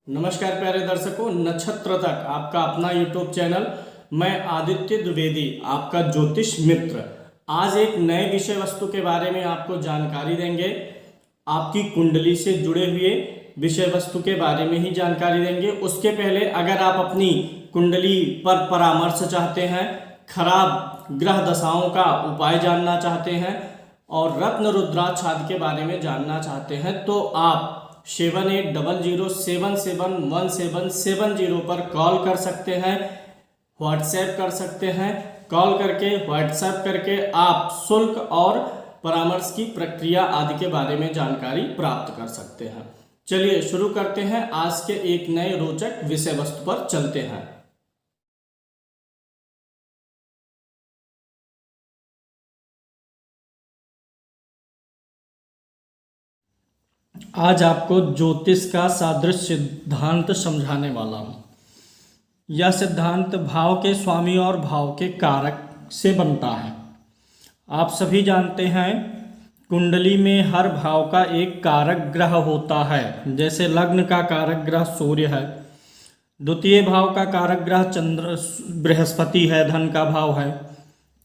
नमस्कार प्यारे दर्शकों, नक्षत्र तक आपका अपना यूट्यूब चैनल। मैं आदित्य द्विवेदी, आपका ज्योतिष मित्र। आज एक नए विषय वस्तु के बारे में आपको जानकारी देंगे। आपकी कुंडली से जुड़े हुए विषय वस्तु के बारे में ही जानकारी देंगे। उसके पहले अगर आप अपनी कुंडली पर परामर्श चाहते हैं, खराब ग्रह दशाओं का उपाय जानना चाहते हैं और रत्न रुद्राक्ष आदि के बारे में जानना चाहते हैं तो आप 7800771770 पर कॉल कर सकते हैं, व्हाट्सएप कर सकते हैं। कॉल करके व्हाट्सएप करके आप शुल्क और परामर्श की प्रक्रिया आदि के बारे में जानकारी प्राप्त कर सकते हैं। चलिए शुरू करते हैं। आज के एक नए रोचक विषय वस्तु पर चलते हैं। आज आपको ज्योतिष का सादृश्य सिद्धांत समझाने वाला हूँ। यह सिद्धांत भाव के स्वामी और भाव के कारक से बनता है। आप सभी जानते हैं कुंडली में हर भाव का एक कारक ग्रह होता है। जैसे लग्न का कारक ग्रह सूर्य है, द्वितीय भाव का कारक ग्रह चंद्र बृहस्पति है, धन का भाव है,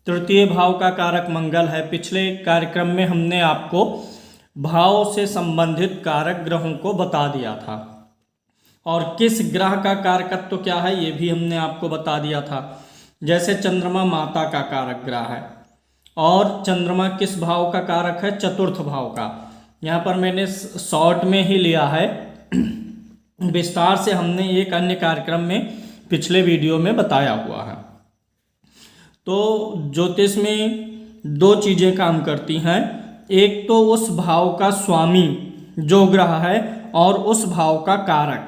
तृतीय भाव का कारक मंगल है। पिछले कार्यक्रम में हमने आपको भाव से संबंधित कारक ग्रहों को बता दिया था और किस ग्रह का कारकत्व क्या है ये भी हमने आपको बता दिया था। जैसे चंद्रमा माता का कारक ग्रह है और चंद्रमा किस भाव का कारक है? चतुर्थ भाव का। यहाँ पर मैंने शॉर्ट में ही लिया है, विस्तार से हमने एक अन्य कार्यक्रम में पिछले वीडियो में बताया हुआ है। तो ज्योतिष में दो चीज़ें काम करती हैं, एक तो उस भाव का स्वामी जो ग्रह है और उस भाव का कारक।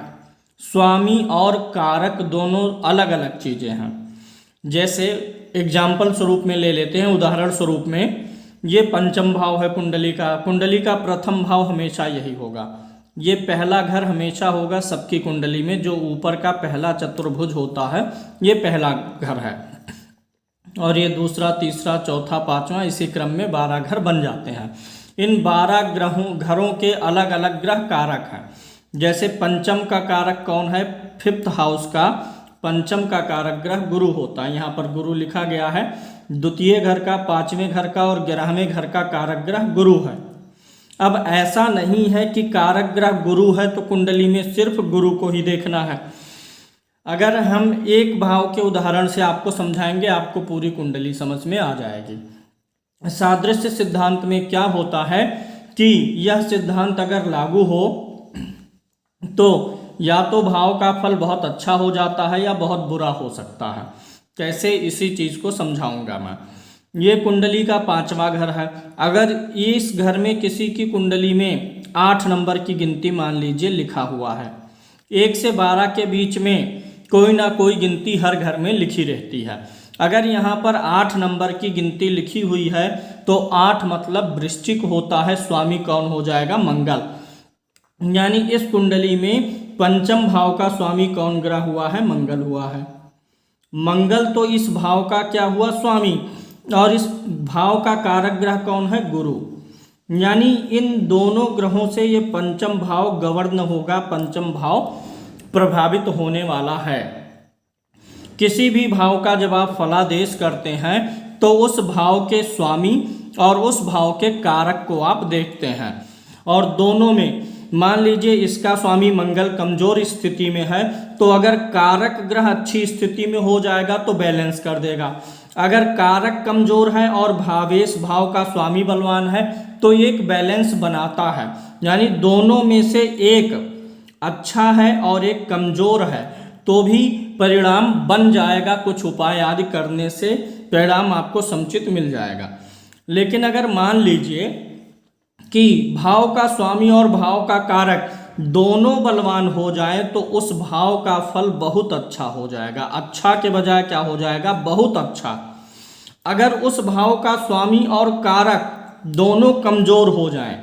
स्वामी और कारक दोनों अलग अलग चीज़ें हैं। जैसे एग्जाम्पल स्वरूप में ले लेते हैं, उदाहरण स्वरूप में ये पंचम भाव है कुंडली का। कुंडली का प्रथम भाव हमेशा यही होगा, ये पहला घर हमेशा होगा सबकी कुंडली में। जो ऊपर का पहला चतुर्भुज होता है ये पहला घर है और ये दूसरा, तीसरा, चौथा, पांचवा, इसी क्रम में 12 घर बन जाते हैं। इन 12 घरों के अलग अलग ग्रह कारक हैं। जैसे पंचम का कारक कौन है? फिफ्थ हाउस का पंचम का कारक ग्रह गुरु होता है। यहाँ पर गुरु लिखा गया है। द्वितीय घर का, पांचवें घर का और 11वें घर का कारक ग्रह गुरु है। अब ऐसा नहीं है कि कारक ग्रह गुरु है तो कुंडली में सिर्फ गुरु को ही देखना है। अगर हम एक भाव के उदाहरण से आपको समझाएंगे, आपको पूरी कुंडली समझ में आ जाएगी। सादृश्य सिद्धांत में क्या होता है कि यह सिद्धांत अगर लागू हो तो या तो भाव का फल बहुत अच्छा हो जाता है या बहुत बुरा हो सकता है। कैसे, इसी चीज को समझाऊंगा मैं। ये कुंडली का 5वां घर है। अगर इस घर में किसी की कुंडली में 8 नंबर की गिनती मान लीजिए लिखा हुआ है, 1 से 12 के बीच में कोई ना कोई गिनती हर घर में लिखी रहती है। अगर यहाँ पर 8 नंबर की गिनती लिखी हुई है तो 8 मतलब वृश्चिक होता है। स्वामी कौन हो जाएगा? मंगल। यानी इस कुंडली में पंचम भाव का स्वामी कौन ग्रह हुआ है? मंगल हुआ है। मंगल तो इस भाव का क्या हुआ? स्वामी। और इस भाव का कारक ग्रह कौन है? गुरु। यानी इन दोनों ग्रहों से ये पंचम भाव गवर्न होगा, पंचम भाव प्रभावित होने वाला है। किसी भी भाव का जब आप फलादेश करते हैं तो उस भाव के स्वामी और उस भाव के कारक को आप देखते हैं और दोनों में मान लीजिए इसका स्वामी मंगल कमजोर स्थिति में है तो अगर कारक ग्रह अच्छी स्थिति में हो जाएगा तो बैलेंस कर देगा। अगर कारक कमजोर है और भावेश भाव का स्वामी बलवान है तो एक बैलेंस बनाता है। यानी दोनों में से एक अच्छा है और एक कमजोर है तो भी परिणाम बन जाएगा। कुछ उपाय आदि करने से परिणाम आपको समुचित मिल जाएगा। लेकिन अगर मान लीजिए कि भाव का स्वामी और भाव का कारक दोनों बलवान हो जाए तो उस भाव का फल बहुत अच्छा हो जाएगा। अच्छा के बजाय क्या हो जाएगा? बहुत अच्छा। अगर उस भाव का स्वामी और कारक दोनों कमजोर हो जाएं,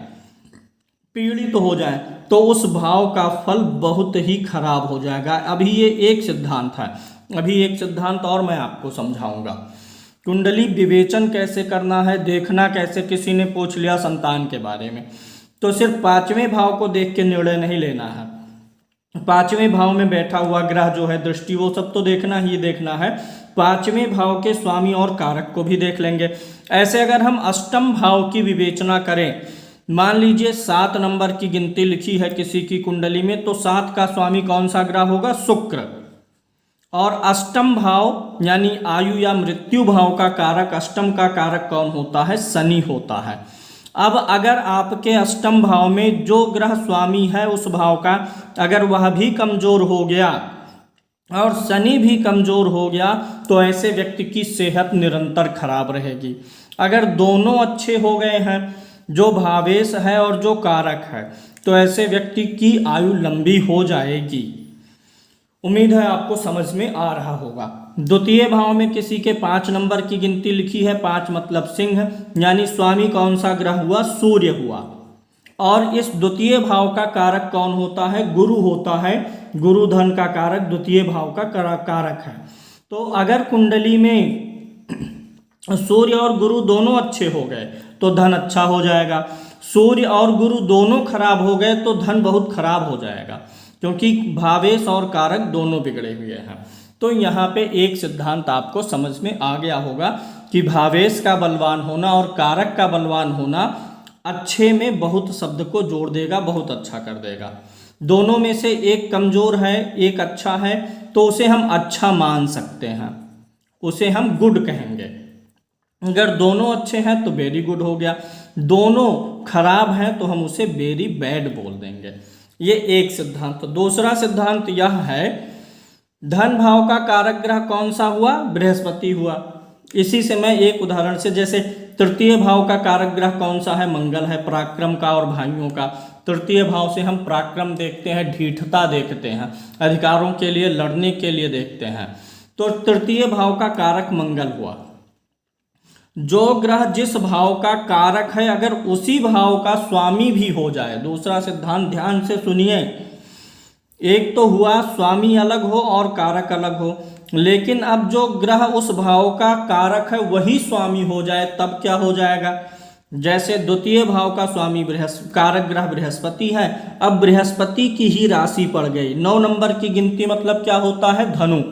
पीड़ित हो जाएं, तो उस भाव का फल बहुत ही खराब हो जाएगा। अभी ये एक सिद्धांत है, अभी एक सिद्धांत और मैं आपको समझाऊंगा। कुंडली विवेचन कैसे करना है, देखना कैसे। किसी ने पूछ लिया संतान के बारे में तो सिर्फ 5वें भाव को देख के निर्णय नहीं लेना है। पांचवें भाव में बैठा हुआ ग्रह जो है दृष्टि, वो सब तो देखना ही देखना है, पांचवें भाव के स्वामी और कारक को भी देख लेंगे। ऐसे अगर हम अष्टम भाव की विवेचना करें, मान लीजिए 7 नंबर की गिनती लिखी है किसी की कुंडली में, तो 7 का स्वामी कौन सा ग्रह होगा? शुक्र। और अष्टम भाव यानी आयु या मृत्यु भाव का कारक, अष्टम का कारक कौन होता है? शनि होता है। अब अगर आपके अष्टम भाव में जो ग्रह स्वामी है उस भाव का, अगर वह भी कमजोर हो गया और शनि भी कमजोर हो गया, तो ऐसे व्यक्ति की सेहत निरंतर खराब रहेगी। अगर दोनों अच्छे हो गए हैं, जो भावेश है और जो कारक है, तो ऐसे व्यक्ति की आयु लंबी हो जाएगी। उम्मीद है आपको समझ में आ रहा होगा। द्वितीय भाव में किसी के 5 नंबर की गिनती लिखी है, 5 मतलब सिंह, यानी स्वामी कौन सा ग्रह हुआ? सूर्य हुआ। और इस द्वितीय भाव का कारक कौन होता है? गुरु होता है। गुरु धन का कारक द्वितीय भाव का कारक है। तो अगर कुंडली में सूर्य और गुरु दोनों अच्छे हो गए तो धन अच्छा हो जाएगा। सूर्य और गुरु दोनों खराब हो गए तो धन बहुत खराब हो जाएगा, क्योंकि भावेश और कारक दोनों बिगड़े हुए हैं। तो यहाँ पे एक सिद्धांत आपको समझ में आ गया होगा कि भावेश का बलवान होना और कारक का बलवान होना अच्छे में बहुत शब्द को जोड़ देगा, बहुत अच्छा कर देगा। दोनों में से एक कमजोर है, एक अच्छा है, तो उसे हम अच्छा मान सकते हैं, उसे हम गुड कहेंगे। अगर दोनों अच्छे हैं तो वेरी गुड हो गया, दोनों खराब हैं तो हम उसे वेरी बैड बोल देंगे। ये एक सिद्धांत। दूसरा सिद्धांत यह है, धन भाव का कारक ग्रह कौन सा हुआ? बृहस्पति हुआ। इसी से मैं एक उदाहरण से, जैसे तृतीय भाव का कारक ग्रह कौन सा है? मंगल है, पराक्रम का और भाइयों का। तृतीय भाव से हम पराक्रम देखते हैं, ढीठता देखते हैं, अधिकारों के लिए लड़ने के लिए देखते हैं। तो तृतीय भाव का कारक मंगल हुआ। जो ग्रह जिस भाव का कारक है, अगर उसी भाव का स्वामी भी हो जाए, दूसरा सिद्धांत ध्यान से सुनिए, एक तो हुआ स्वामी अलग हो और कारक अलग हो, लेकिन अब जो ग्रह उस भाव का कारक है वही स्वामी हो जाए, तब क्या हो जाएगा? जैसे द्वितीय भाव का स्वामी कारक ग्रह बृहस्पति है, अब बृहस्पति की ही राशि पड़ गई। 9 नंबर की गिनती मतलब क्या होता है? धनु।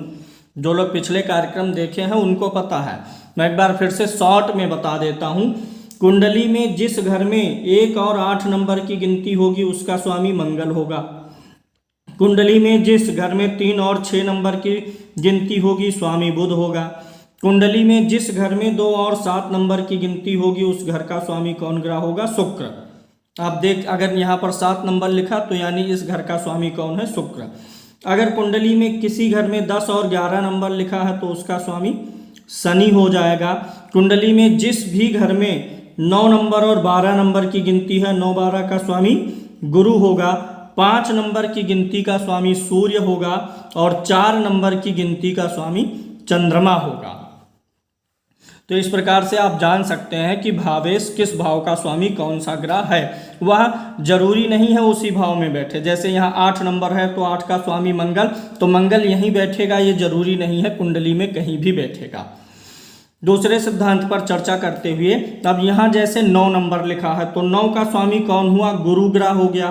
जो लोग पिछले कार्यक्रम देखे हैं उनको पता है, मैं एक बार फिर से शॉर्ट में बता देता हूँ। कुंडली में जिस घर में 1 और 8 नंबर की गिनती होगी उसका स्वामी मंगल होगा। कुंडली में जिस घर में 3 और 6 नंबर की गिनती होगी स्वामी बुध होगा। कुंडली में जिस घर में 2 और 7 नंबर की गिनती होगी उस घर का स्वामी कौन ग्रह होगा? शुक्र। आप देख, अगर यहाँ पर 7 नंबर लिखा तो यानी इस घर का स्वामी कौन है? शुक्र। अगर कुंडली में किसी घर में 10 और 11 नंबर लिखा है तो उसका स्वामी शनि हो जाएगा। कुंडली में जिस भी घर में 9 नंबर और 12 नंबर की गिनती है, 9 12 का स्वामी गुरु होगा। 5 नंबर की गिनती का स्वामी सूर्य होगा और 4 नंबर की गिनती का स्वामी चंद्रमा होगा। तो इस प्रकार से आप जान सकते हैं कि भावेश किस भाव का स्वामी कौन सा ग्रह है। वह जरूरी नहीं है उसी भाव में बैठे, जैसे यहाँ 8 नंबर है तो 8 का स्वामी मंगल, तो मंगल यहीं बैठेगा, ये जरूरी नहीं है कुंडली में कहीं भी बैठेगा। दूसरे सिद्धांत पर चर्चा करते हुए, अब यहाँ जैसे 9 नंबर लिखा है तो 9 का स्वामी कौन हुआ? गुरु ग्रह हो गया।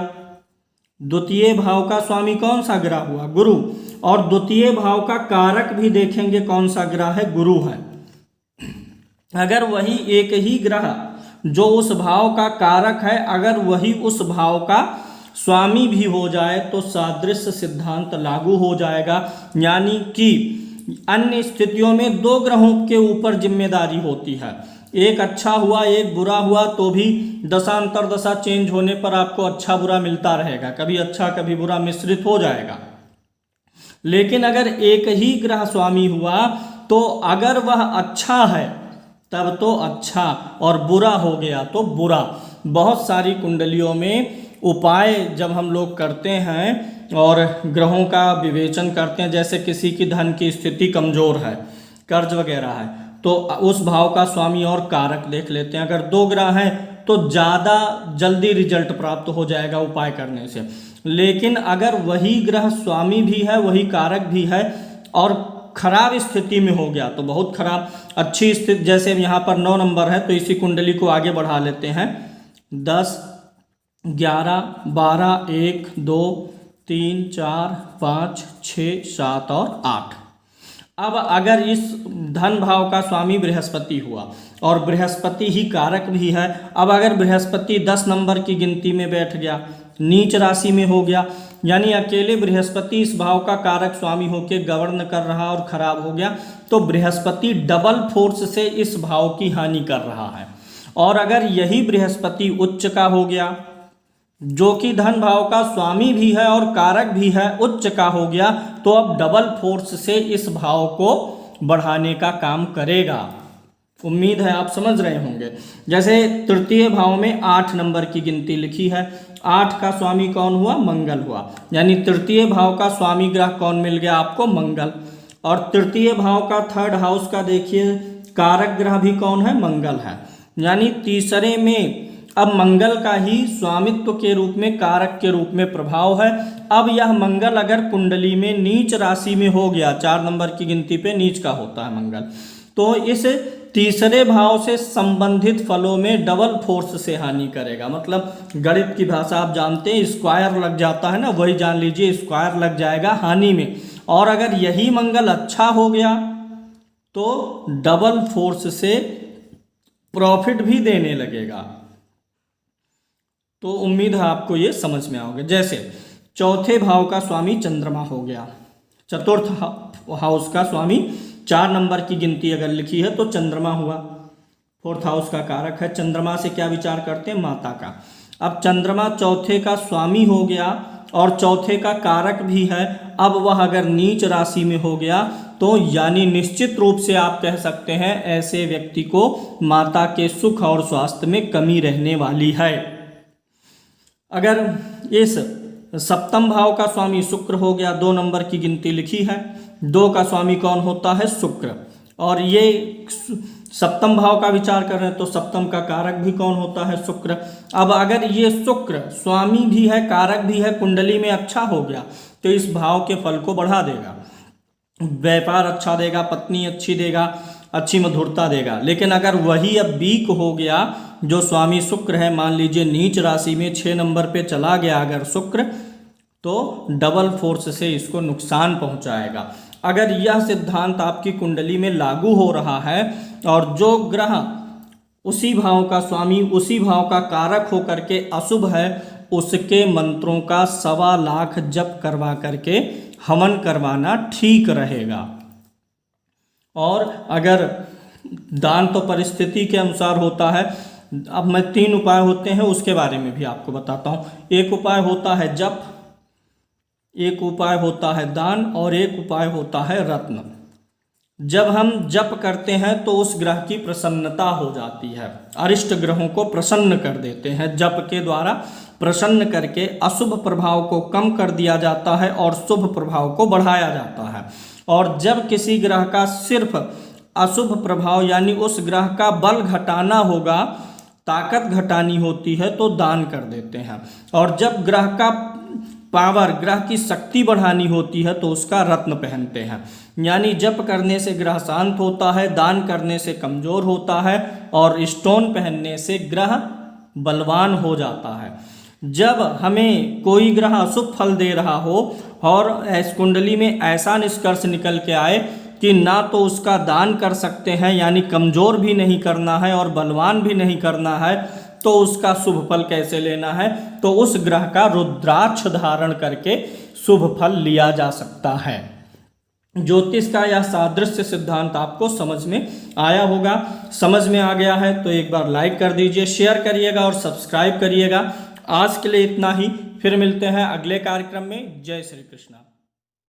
द्वितीय भाव का स्वामी कौन सा ग्रह हुआ? गुरु। और द्वितीय भाव का कारक भी देखेंगे कौन सा ग्रह है? गुरु है। अगर वही एक ही ग्रह जो उस भाव का कारक है, अगर वही उस भाव का स्वामी भी हो जाए तो सादृश्य सिद्धांत लागू हो जाएगा, यानी कि अन्य स्थितियों में 2 ग्रहों के ऊपर जिम्मेदारी होती है। एक अच्छा हुआ एक बुरा हुआ तो भी दशांतर दशा चेंज होने पर आपको अच्छा बुरा मिलता रहेगा, कभी अच्छा कभी बुरा मिश्रित हो जाएगा। लेकिन अगर एक ही ग्रह स्वामी हुआ तो अगर वह अच्छा है तब तो अच्छा और बुरा हो गया तो बुरा। बहुत सारी कुंडलियों में उपाय जब हम लोग करते हैं और ग्रहों का विवेचन करते हैं, जैसे किसी की धन की स्थिति कमजोर है, कर्ज वगैरह है, तो उस भाव का स्वामी और कारक देख लेते हैं। अगर 2 ग्रह हैं तो ज़्यादा जल्दी रिजल्ट प्राप्त हो जाएगा उपाय करने से। लेकिन अगर वही ग्रह स्वामी भी है, वही कारक भी है और खराब स्थिति में हो गया तो बहुत खराब। अच्छी स्थिति, जैसे यहाँ पर 9 नंबर है तो इसी कुंडली को आगे बढ़ा लेते हैं। 10 11 12 1 2 3, 4, 5, 6, 7 और 8। अब अगर इस धन भाव का स्वामी बृहस्पति हुआ और बृहस्पति ही कारक भी है, अब अगर बृहस्पति 10 नंबर की गिनती में बैठ गया, नीच राशि में हो गया, यानी अकेले बृहस्पति इस भाव का कारक स्वामी होकर गवर्न कर रहा और खराब हो गया, तो बृहस्पति डबल फोर्स से इस भाव की हानि कर रहा है। और अगर यही बृहस्पति उच्च का हो गया, जो कि धन भाव का स्वामी भी है और कारक भी है, उच्च का हो गया, तो अब डबल फोर्स से इस भाव को बढ़ाने का काम करेगा। उम्मीद है आप समझ रहे होंगे। जैसे तृतीय भाव में 8 नंबर की गिनती लिखी है, 8 का स्वामी कौन हुआ? मंगल हुआ, यानी तृतीय भाव का स्वामी ग्रह कौन मिल गया आपको? मंगल। और तृतीय भाव का थर्ड हाउस का देखिए कारक ग्रह भी कौन है? मंगल है, यानी तीसरे में अब मंगल का ही स्वामित्व के रूप में, कारक के रूप में प्रभाव है। अब यह मंगल अगर कुंडली में नीच राशि में हो गया, 4 नंबर की गिनती पे नीच का होता है मंगल, तो इस तीसरे भाव से संबंधित फलों में डबल फोर्स से हानि करेगा। मतलब गणित की भाषा आप जानते हैं, स्क्वायर लग जाता है ना, वही जान लीजिए, स्क्वायर लग जाएगा हानि में। और अगर यही मंगल अच्छा हो गया तो डबल फोर्स से प्रॉफिट भी देने लगेगा। तो उम्मीद है आपको ये समझ में आओगे। जैसे चौथे भाव का स्वामी चंद्रमा हो गया, चतुर्थ हाउस का स्वामी 4 नंबर की गिनती अगर लिखी है तो चंद्रमा हुआ, फोर्थ हाउस का कारक है। चंद्रमा से क्या विचार करते हैं? माता का। अब चंद्रमा चौथे का स्वामी हो गया और चौथे का कारक भी है। अब वह अगर नीच राशि में हो गया तो यानी निश्चित रूप से आप कह सकते हैं ऐसे व्यक्ति को माता के सुख और स्वास्थ्य में कमी रहने वाली है। अगर इस सप्तम भाव का स्वामी शुक्र हो गया, 2 नंबर की गिनती लिखी है, 2 का स्वामी कौन होता है? शुक्र। और ये सप्तम भाव का विचार कर रहे हैं तो सप्तम का कारक भी कौन होता है? शुक्र। अब अगर ये शुक्र स्वामी भी है, कारक भी है, कुंडली में अच्छा हो गया तो इस भाव के फल को बढ़ा देगा, व्यापार अच्छा देगा, पत्नी अच्छी देगा, अच्छी मधुरता देगा। लेकिन अगर वही अब वीक हो गया, जो स्वामी शुक्र है, मान लीजिए नीच राशि में 6 नंबर पे चला गया अगर शुक्र, तो डबल फोर्स से इसको नुकसान पहुंचाएगा। अगर यह सिद्धांत आपकी कुंडली में लागू हो रहा है और जो ग्रह उसी भाव का स्वामी, उसी भाव का कारक होकर के अशुभ है, उसके मंत्रों का 1.25 लाख जप करवा करके हवन करवाना ठीक रहेगा। और अगर दान तो परिस्थिति के अनुसार होता है। अब मैं 3 उपाय होते हैं उसके बारे में भी आपको बताता हूँ। एक उपाय होता है जप, एक उपाय होता है दान और एक उपाय होता है रत्न। जब हम जप करते हैं तो उस ग्रह की प्रसन्नता हो जाती है, अरिष्ट ग्रहों को प्रसन्न कर देते हैं। जप के द्वारा प्रसन्न करके अशुभ प्रभाव को कम कर दिया जाता है और शुभ प्रभाव को बढ़ाया जाता है। और जब किसी ग्रह का सिर्फ अशुभ प्रभाव यानी उस ग्रह का बल घटाना होगा, ताकत घटानी होती है, तो दान कर देते हैं। और जब ग्रह का पावर, ग्रह की शक्ति बढ़ानी होती है तो उसका रत्न पहनते हैं। यानी जप करने से ग्रह शांत होता है, दान करने से कमजोर होता है और स्टोन पहनने से ग्रह बलवान हो जाता है। जब हमें कोई ग्रह अशुभ फल दे रहा हो और इस कुंडली में ऐसा निष्कर्ष निकल के आए कि ना तो उसका दान कर सकते हैं, यानी कमजोर भी नहीं करना है और बलवान भी नहीं करना है, तो उसका शुभ फल कैसे लेना है? तो उस ग्रह का रुद्राक्ष धारण करके शुभ फल लिया जा सकता है। ज्योतिष का यह सादृश्य सिद्धांत आपको समझ में आया होगा। समझ में आ गया है तो एक बार लाइक कर दीजिए, शेयर करिएगा और सब्सक्राइब करिएगा। आज के लिए इतना ही, फिर मिलते हैं अगले कार्यक्रम में। जय श्री कृष्णा।